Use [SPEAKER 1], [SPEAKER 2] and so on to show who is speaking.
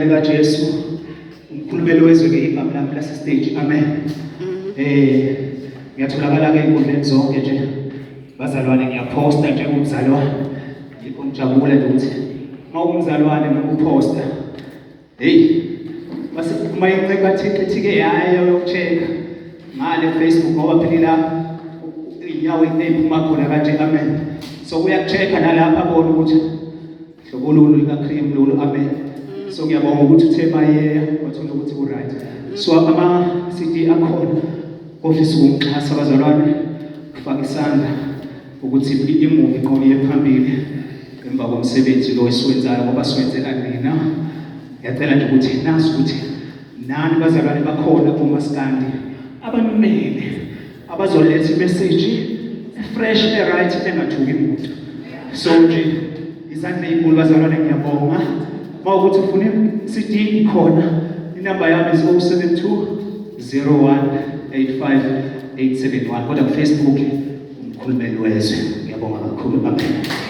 [SPEAKER 1] likaJesu umkhulumeli wezwe-ke igama lami lase-stage amen. Ngiyatholakala-ke ey'nkundleni zonke nje bazalwane, ngiyaphosta njengomzalwane, yikho ngijabule nje ukuthi uma umzalwane noma uphosta base uma inceka thiqi-ke hhayi yoku-check-a ngale Facebook ngoba phela iy'nyawo ey'phuma khona kanje amen. So uyaku-check-a nalapha abone ukuthi hlobo lolu lika-cream lolu amen. So ngiyabonga ukuthi uthe mayeya wathola ukuthi u-right. So ama-CD akhona ofisa ukungixhasa abazalwane, kufaka isandla ukuthi imuvi iqhubeke phambili emva komsebenzi lo esiwenzayo ngoba siwenzela nina. Ngiyacela nje ukuthi nazi ukuthi nani bazalwane bakhona kumaskandi abanimele abazoletha imessage fresh right engathuki muntu. So nje izandla ezinkulu bazalwane, ngiyabonga. Mawukuthi ufuna i-CD ikhona, inamba yami is 072 0185 871 kodwa ku-Facebook umkhulumeli wezwe. Ngiyabonga kakhulu amen.